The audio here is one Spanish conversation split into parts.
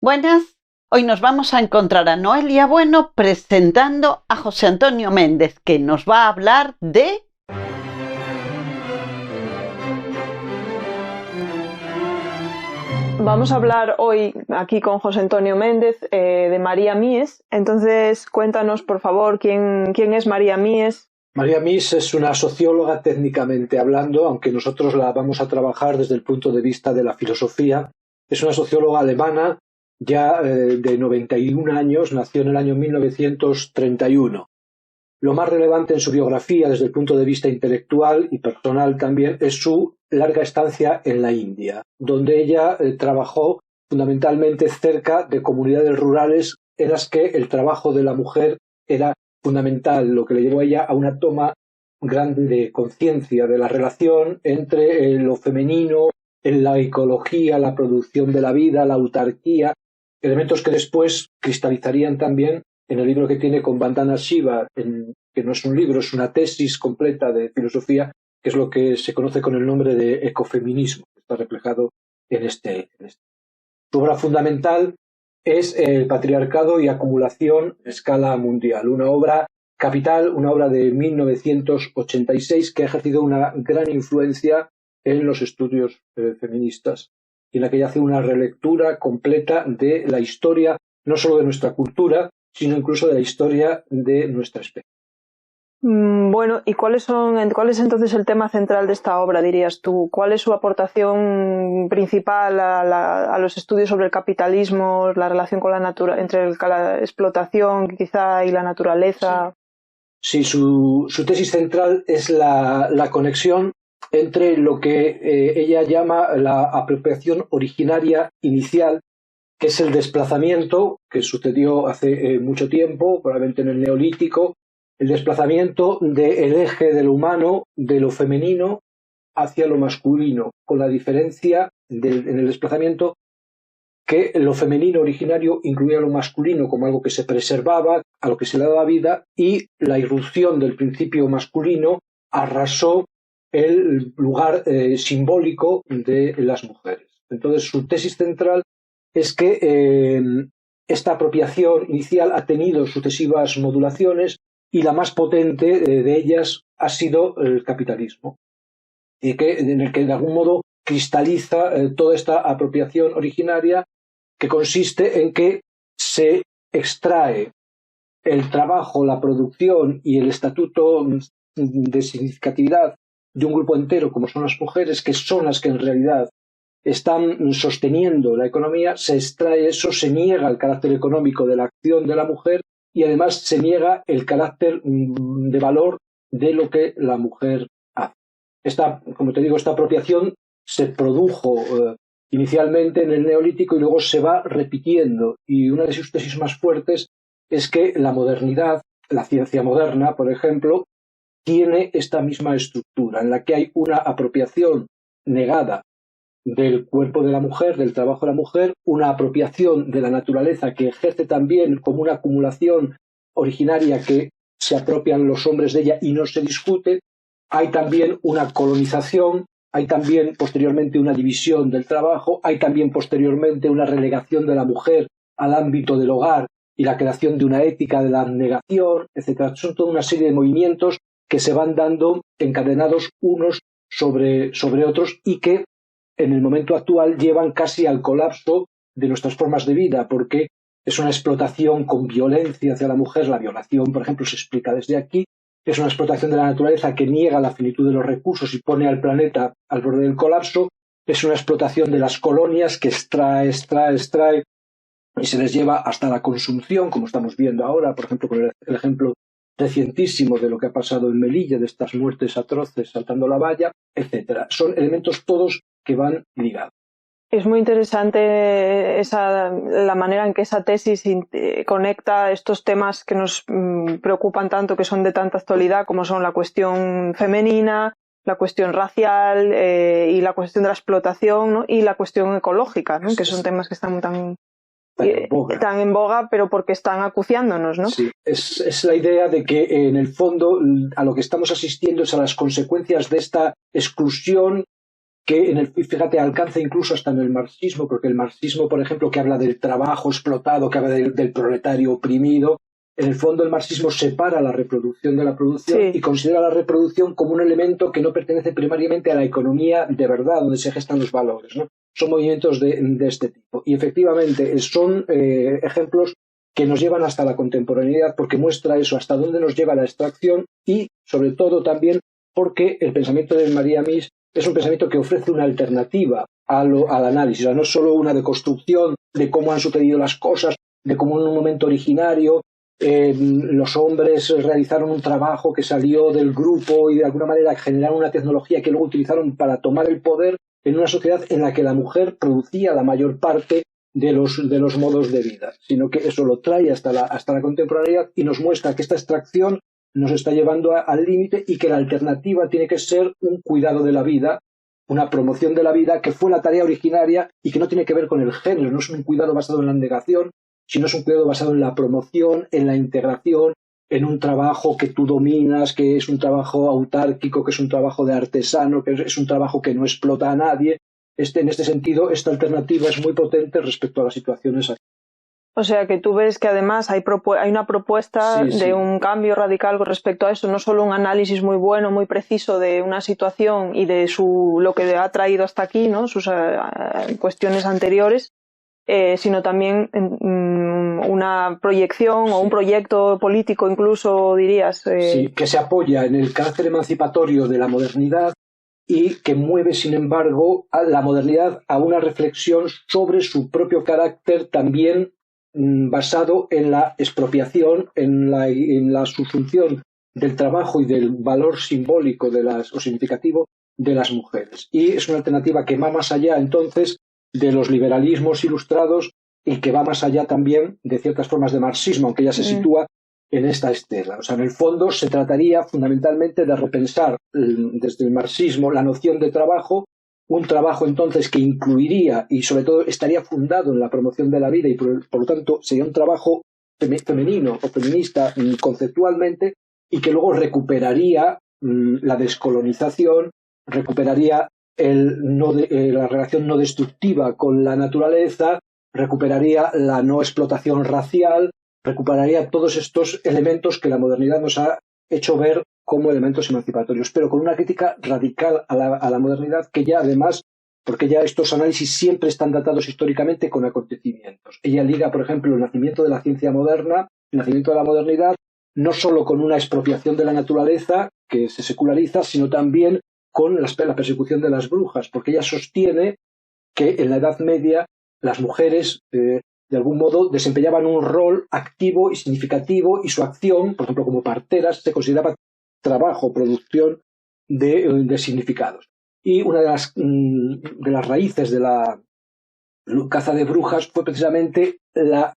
Buenas, hoy nos vamos a encontrar a Noelia Bueno presentando a José Antonio Méndez, que nos va a hablar de... Vamos a hablar hoy aquí con José Antonio Méndez de María Mies. Entonces, cuéntanos, por favor, quién es María Mies. María Mies es una socióloga técnicamente hablando, aunque nosotros la vamos a trabajar desde el punto de vista de la filosofía. Es una socióloga alemana ya de 91 años, nació en el año 1931. Lo más relevante en su biografía desde el punto de vista intelectual y personal también es su larga estancia en la India, donde ella trabajó fundamentalmente cerca de comunidades rurales en las que el trabajo de la mujer era fundamental, lo que le llevó a ella a una toma grande de conciencia de la relación entre lo femenino, en la ecología, la producción de la vida, la autarquía, elementos que después cristalizarían también en el libro que tiene con Vandana Shiva, que no es un libro, es una tesis completa de filosofía, que es lo que se conoce con el nombre de ecofeminismo, que está reflejado en este. Su obra fundamental es El patriarcado y acumulación a escala mundial, una obra capital, una obra de 1986 que ha ejercido una gran influencia en los estudios feministas y en la que ella hace una relectura completa de la historia, no solo de nuestra cultura, sino incluso de la historia de nuestra especie. Bueno, ¿y cuál es entonces el tema central de esta obra, dirías tú? ¿Cuál es su aportación principal a los estudios sobre el capitalismo, la relación con entre la explotación quizá y la naturaleza? Sí, su tesis central es la conexión entre lo que ella llama la apropiación originaria inicial, que es el desplazamiento que sucedió hace mucho tiempo, probablemente en el Neolítico, el desplazamiento del eje del humano, de lo femenino, hacia lo masculino, con la diferencia en el desplazamiento que lo femenino originario incluía lo masculino como algo que se preservaba, a lo que se le daba vida, y la irrupción del principio masculino arrasó el lugar simbólico de las mujeres. Entonces, su tesis central es que esta apropiación inicial ha tenido sucesivas modulaciones y la más potente de ellas ha sido el capitalismo, y en el que de algún modo cristaliza toda esta apropiación originaria, que consiste en que se extrae el trabajo, la producción y el estatuto de significatividad de un grupo entero, como son las mujeres, que son las que en realidad están sosteniendo la economía. Se extrae eso, se niega el carácter económico de la acción de la mujer y además se niega el carácter de valor de lo que la mujer hace. Como te digo, esta apropiación se produjo inicialmente en el Neolítico y luego se va repitiendo, y una de sus tesis más fuertes es que la modernidad, la ciencia moderna, por ejemplo, tiene esta misma estructura en la que hay una apropiación negada del cuerpo de la mujer, del trabajo de la mujer, una apropiación de la naturaleza que ejerce también como una acumulación originaria que se apropian los hombres de ella y no se discute. Hay también una colonización, hay también posteriormente una división del trabajo, hay también posteriormente una relegación de la mujer al ámbito del hogar y la creación de una ética de la abnegación, etc. Son toda una serie de movimientos que se van dando encadenados unos sobre otros y que en el momento actual llevan casi al colapso de nuestras formas de vida, porque es una explotación con violencia hacia la mujer. La violación, por ejemplo, se explica desde aquí. Es una explotación de la naturaleza que niega la finitud de los recursos y pone al planeta al borde del colapso. Es una explotación de las colonias que extrae y se les lleva hasta la consumción, como estamos viendo ahora, por ejemplo, con el ejemplo recientísimo de lo que ha pasado en Melilla, de estas muertes atroces saltando la valla, etc. Son elementos todos que van ligados. Es muy interesante la manera en que esa tesis conecta estos temas que nos preocupan tanto, que son de tanta actualidad, como son la cuestión femenina, la cuestión racial y la cuestión de la explotación, ¿no? Y la cuestión ecológica, ¿no? Que son temas que están tan en boga, pero porque están acuciándonos, ¿no? Sí, es la idea de que en el fondo a lo que estamos asistiendo es a las consecuencias de esta exclusión que fíjate, alcanza incluso hasta en el marxismo, porque el marxismo, por ejemplo, que habla del trabajo explotado, que habla del proletario oprimido, en el fondo el marxismo separa la reproducción de la producción y considera la reproducción como un elemento que no pertenece primariamente a la economía de verdad, donde se gestan los valores, ¿no? Son movimientos de este tipo. Y efectivamente son ejemplos que nos llevan hasta la contemporaneidad, porque muestra eso, hasta dónde nos lleva la extracción y, sobre todo, también porque el pensamiento de María Mies es un pensamiento que ofrece una alternativa al análisis, o sea, no solo una deconstrucción de cómo han sucedido las cosas, de cómo en un momento originario los hombres realizaron un trabajo que salió del grupo y de alguna manera generaron una tecnología que luego utilizaron para tomar el poder en una sociedad en la que la mujer producía la mayor parte de los modos de vida, sino que eso lo trae hasta la contemporaneidad y nos muestra que esta extracción nos está llevando al límite y que la alternativa tiene que ser un cuidado de la vida, una promoción de la vida, que fue la tarea originaria y que no tiene que ver con el género, no es un cuidado basado en la negación, sino es un cuidado basado en la promoción, en la integración, en un trabajo que tú dominas, que es un trabajo autárquico, que es un trabajo de artesano, que es un trabajo que no explota a nadie. En este sentido, esta alternativa es muy potente respecto a las situaciones actuales. O sea que tú ves que además hay una propuesta de un cambio radical con respecto a eso, no solo un análisis muy bueno, muy preciso de una situación y de lo que ha traído hasta aquí, ¿no? Sus cuestiones anteriores, sino también una proyección o un proyecto político incluso, dirías. Sí, que se apoya en el carácter emancipatorio de la modernidad y que mueve, sin embargo, a la modernidad a una reflexión sobre su propio carácter también basado en la expropiación, en la subsunción del trabajo y del valor simbólico o significativo de las mujeres. Y es una alternativa que va más allá, entonces, de los liberalismos ilustrados y que va más allá también de ciertas formas de marxismo, aunque ya se sitúa en esta estela. O sea, en el fondo se trataría fundamentalmente de repensar desde el marxismo la noción de trabajo, un trabajo entonces que incluiría y sobre todo estaría fundado en la promoción de la vida y por lo tanto sería un trabajo femenino o feminista conceptualmente y que luego recuperaría la descolonización, recuperaría la relación no destructiva con la naturaleza, recuperaría la no explotación racial, recuperaría todos estos elementos que la modernidad nos ha hecho ver como elementos emancipatorios, pero con una crítica radical a la modernidad que ya además, porque ya estos análisis siempre están datados históricamente con acontecimientos. Ella liga, por ejemplo, el nacimiento de la ciencia moderna, el nacimiento de la modernidad, no solo con una expropiación de la naturaleza que se seculariza, sino también con la persecución de las brujas, porque ella sostiene que en la Edad Media las mujeres de algún modo desempeñaban un rol activo y significativo y su acción, por ejemplo como parteras, se consideraba trabajo, producción de significados. Y una de las raíces de la caza de brujas fue precisamente la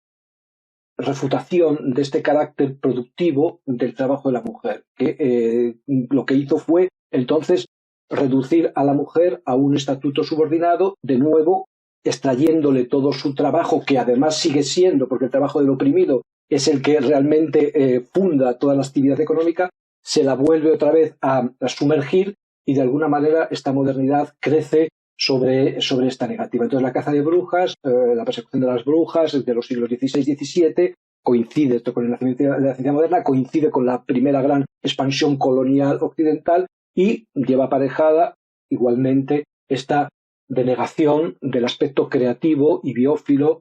refutación de este carácter productivo del trabajo de la mujer, que lo que hizo fue entonces reducir a la mujer a un estatuto subordinado, de nuevo extrayéndole todo su trabajo, que además sigue siendo, porque el trabajo del oprimido es el que realmente funda toda la actividad económica, se la vuelve otra vez a sumergir y de alguna manera esta modernidad crece sobre esta negativa. Entonces la caza de brujas, la persecución de las brujas de los siglos XVI y XVII coincide esto con el nacimiento de la ciencia moderna, coincide con la primera gran expansión colonial occidental y lleva aparejada igualmente esta denegación del aspecto creativo y biófilo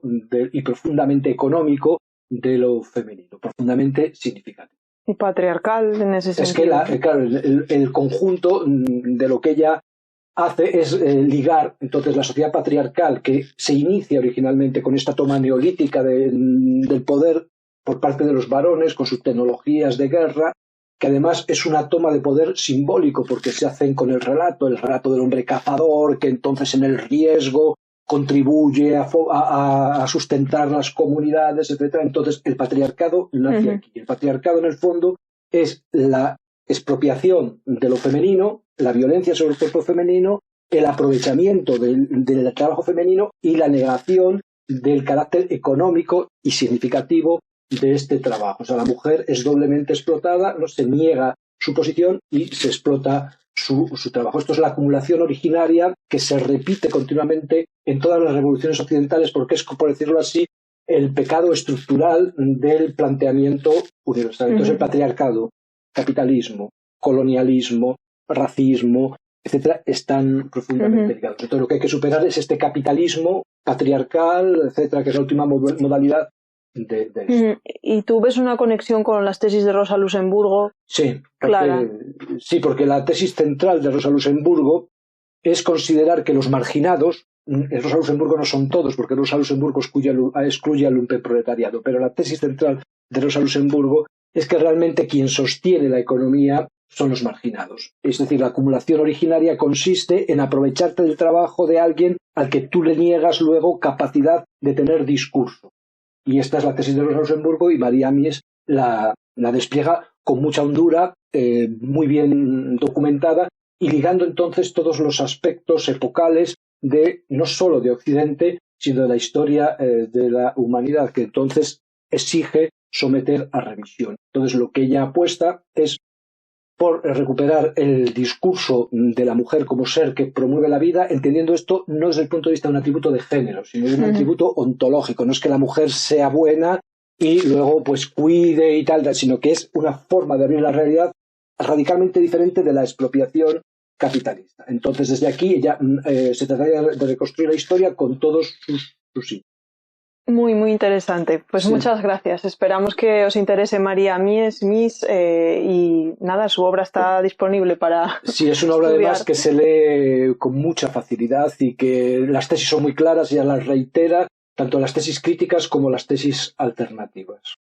y profundamente económico de lo femenino, profundamente significativo. Y patriarcal en ese sentido. Es que claro, el conjunto de lo que ella hace es ligar entonces la sociedad patriarcal que se inicia originalmente con esta toma neolítica del poder por parte de los varones con sus tecnologías de guerra, que además es una toma de poder simbólico porque se hacen con el relato del hombre cazador que entonces en el riesgo contribuye a sustentar las comunidades, etc. Entonces el patriarcado nace aquí. El patriarcado en el fondo es la expropiación de lo femenino, la violencia sobre el cuerpo femenino, el aprovechamiento del trabajo femenino y la negación del carácter económico y significativo de este trabajo. O sea, la mujer es doblemente explotada, no se niega su posición y se explota su trabajo. Esto es la acumulación originaria que se repite continuamente en todas las revoluciones occidentales porque es, por decirlo así, el pecado estructural del planteamiento universal. Entonces el patriarcado, capitalismo, colonialismo, racismo, etcétera, están profundamente ligados. Entonces lo que hay que superar es este capitalismo patriarcal, etcétera, que es la última modalidad de esto. ¿Y tú ves una conexión con las tesis de Rosa Luxemburgo? Sí, Clara. Porque la tesis central de Rosa Luxemburgo es considerar que los marginados, en Rosa Luxemburgo no son todos, porque Rosa Luxemburgo excluye al lumpenproletariado, pero la tesis central de Rosa Luxemburgo es que realmente quien sostiene la economía son los marginados. Es decir, la acumulación originaria consiste en aprovecharte del trabajo de alguien al que tú le niegas luego capacidad de tener discurso. Y esta es la tesis de Rosa Luxemburgo y María Mies la despliega con mucha hondura, muy bien documentada, y ligando entonces todos los aspectos epocales no solo de Occidente, sino de la historia de la humanidad, que entonces exige someter a revisión. Entonces lo que ella apuesta es por recuperar el discurso de la mujer como ser que promueve la vida, entendiendo esto no desde el punto de vista de un atributo de género, sino de un atributo ontológico. No es que la mujer sea buena y luego pues cuide y tal, sino que es una forma de abrir la realidad radicalmente diferente de la expropiación capitalista. Entonces, desde aquí ella se trataría de reconstruir la historia con todos sus sitios. Muy, muy interesante. Pues sí. Muchas gracias. Esperamos que os interese María Mies y nada, su obra está disponible para Sí, es una obra además que se lee con mucha facilidad y que las tesis son muy claras, ella las reitera, tanto las tesis críticas como las tesis alternativas.